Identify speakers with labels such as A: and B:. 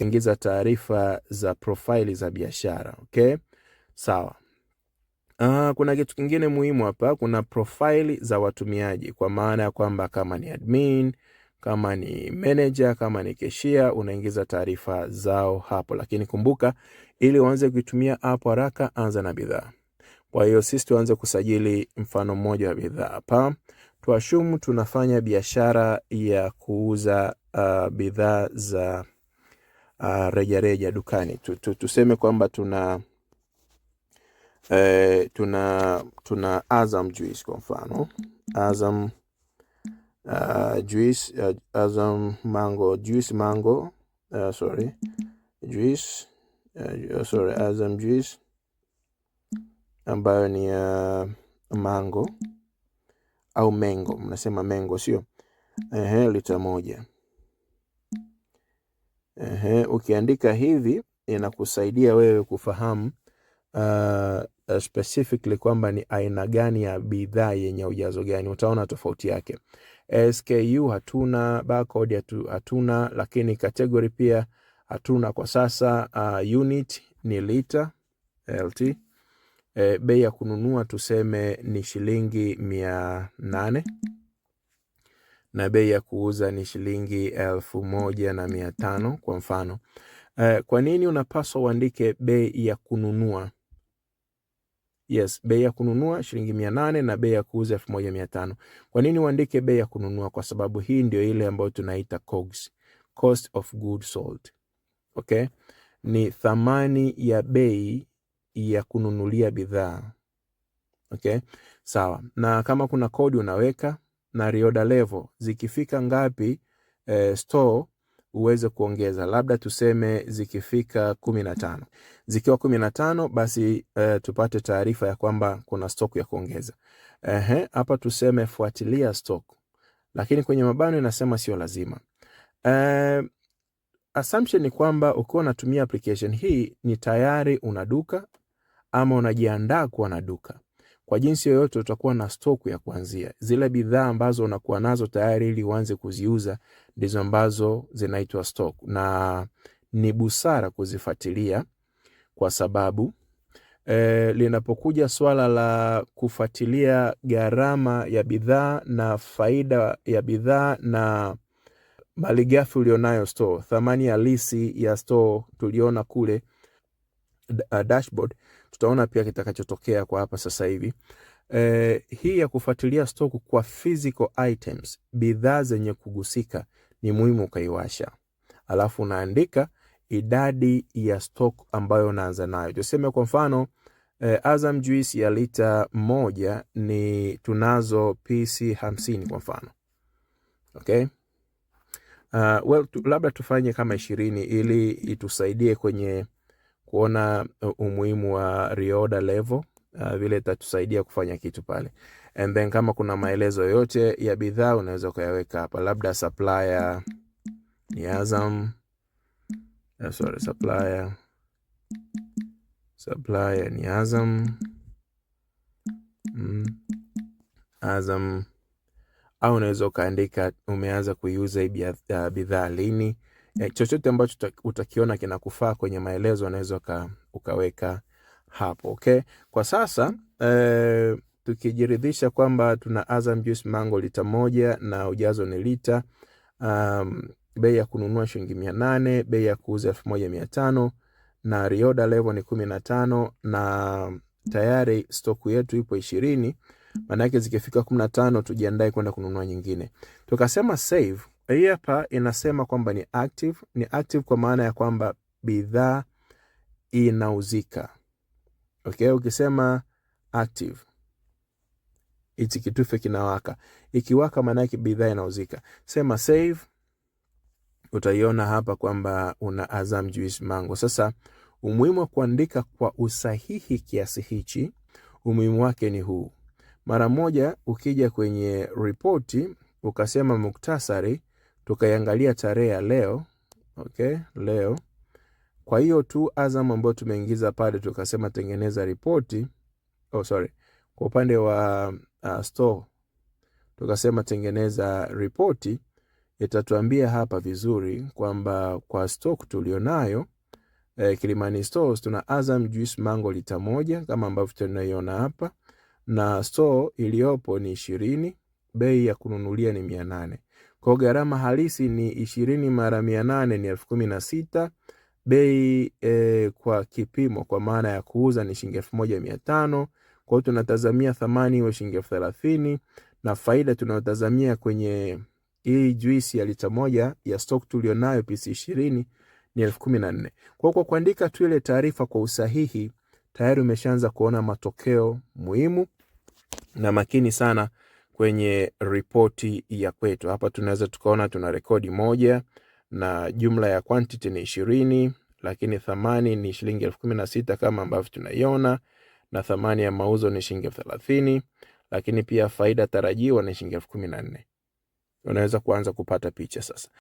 A: ingiza taarifa za profile za biashara. Okay, sawa. Kuna kitu kingine muhimu hapa, kuna profile za watumiaji, kwa maana ya kwamba kama ni admin, kama ni manager, kama ni cashier, unaingiza taarifa zao hapo. Lakini kumbuka, ili uanze kuitumia app haraka, anza na bidhaa. Kwa hiyo sisi tuanze kusajili mfano mmoja wa bidhaa hapa. Tuashumu tunafanya biashara ya kuuza bidhaa za rejareja dukani. Tuseme kwamba tuna Azam Juice kwa mfano, Azam Juice, Azam Mango Juice, Azam Juice ambayo ni mango au mengo, mnasema mengo sio? Lita 1. Ukiandika hivi inakusaidia wewe kufahamu specifically kwamba ni aina gani ya bidhaa yenye ujazo gani. Utaona tofauti yake. SKU hatuna, barcode hatuna, lakini category pia hatuna kwa sasa. Unit ni lita LT. Bei ya kununua tuseme ni shilingi 800 na bei ya kuuza ni shilingi 1500 kwa mfano. Kwa nini unapaswa uandike bei ya kununua? Yes, bei ya kununua shilingi 800 na bei ya kuuza 1500. Kwa nini uandike bei ya kununua? Kwa sababu hii ndio ile ambayo tunaita COGS, cost of goods sold. Okay? Ni thamani ya bei ya kununulia bidhaa. Okay? Sawa. Na kama kuna kodi unaweka na reorder level zikifika ngapi store uweze kuongeza, labda tuseme zikifika 15. Zikiwa 15 basi tupate taarifa ya kwamba kuna stock ya kuongeza. Hapa tuseme fuatilia stock, lakini kwenye mabano inasema sio lazima. Assumption ni kwamba ukiwa unatumia application hii ni tayari una duka ama unajiandaa kuwa na duka. Kwa jinsi yoyote utakuwa na stock ya kuanzia. Zile bidhaa ambazo unakuwa nazo tayari ili uanze kuziuza ndizo ambazo zinaitwa stock, na ni busara kuzifuatilia kwa sababu linapokuja swala la kufuatilia gharama ya bidhaa na faida ya bidhaa na malighafi ulionayo store, thamani halisi ya store tuliona kule dashboard, tutaona pia kitakachotokea kwa hapa sasa hivi. Hii ya kufuatilia stock kwa physical items, bidhaa zenye kugusika, ni muhimu ukaiwasha. Alafu unaandika idadi ya stock ambayo unaanza nayo. Tuseme kwa mfano Azam Juice ya lita 1 ni tunazo PC 50 kwa mfano. Okay? Labda tufanye kama 20 ili itusaidie kwenye kuona umuhimu wa reorder level, vile itatusaidia kufanya kitu pale. And then kama kuna maelezo yote ya bidhaa unaweza kuyaweka hapa, labda supplier ni Azam, supplier ni Azam, Azam, au unaweza ukaandika umeanza kuiuza bidhaa lini. Chochote ambacho utakiona kinakufaa kwenye maelezo unaweza ukaweka hapo. Okay? Kwa sasa tukijiridhisha kwamba tuna Azam Juice Mango lita 1 na ujazo ni lita, bei ya kununua shilingi 800, bei ya kuuza 1500 na reorder level ni 15 na tayari stock yetu ipo 20. Maana yake zikifika 15 tujiandae kwenda kununua nyingine. Tukasema save. Hii hapa inasema kwamba ni active. Ni active kwa maana ya kwamba bidhaa inauzika. Okay, ukisema active, hichi kitufe kinawaka. Ikiwaka maana yake bidhaa inauzika. Sema save. Utaiona hapa kwamba una Azam Juice Mango. Sasa umuhimu wa kuandika kwa usahihi kiasi hichi, umuhimu wake ni huu. Mara moja ukija kwenye ripoti ukasema muktasari, tukaiangalia tarehe ya leo. Okay, leo. Kwa hiyo tu Azam ambayo tumeingiza pale tukasema tengeneza ripoti. Kwa upande wa store tukasema tengeneza ripoti, itatuambia hapa vizuri kwamba kwa stock tulionayo Kilimani Stores tuna Azam Juice Mango lita 1 kama ambavyo tunaiona hapa, na store iliyopo ni 20, bei ya kununulia ni 800. Kwa gharama halisi ni 20 mara 800 ni 16,000. Bei kwa kipimo kwa maana ya kuuza ni shilingi 1500. Kwa hiyo tunatazamia thamani iwe shilingi 30,000, na faida tunayotazamia kwenye hii juice ya lita 1 ya stock tulionayo PC 20 ni 14,000. Kwa kuandika tu ile taarifa kwa usahihi, tayari umeshaanza kuona matokeo muhimu na makini sana kwenye ripoti ya kwetu. Hapa tunaweza tukaona tuna rekodi 1 na jumla ya quantity ni 20, lakini thamani ni shilingi 16,000 kama ambavyo tunaiona, na thamani ya mauzo ni shilingi 30,000, lakini pia faida tarajiwa ni shilingi 14,000. Unaweza kuanza kupata picha sasa.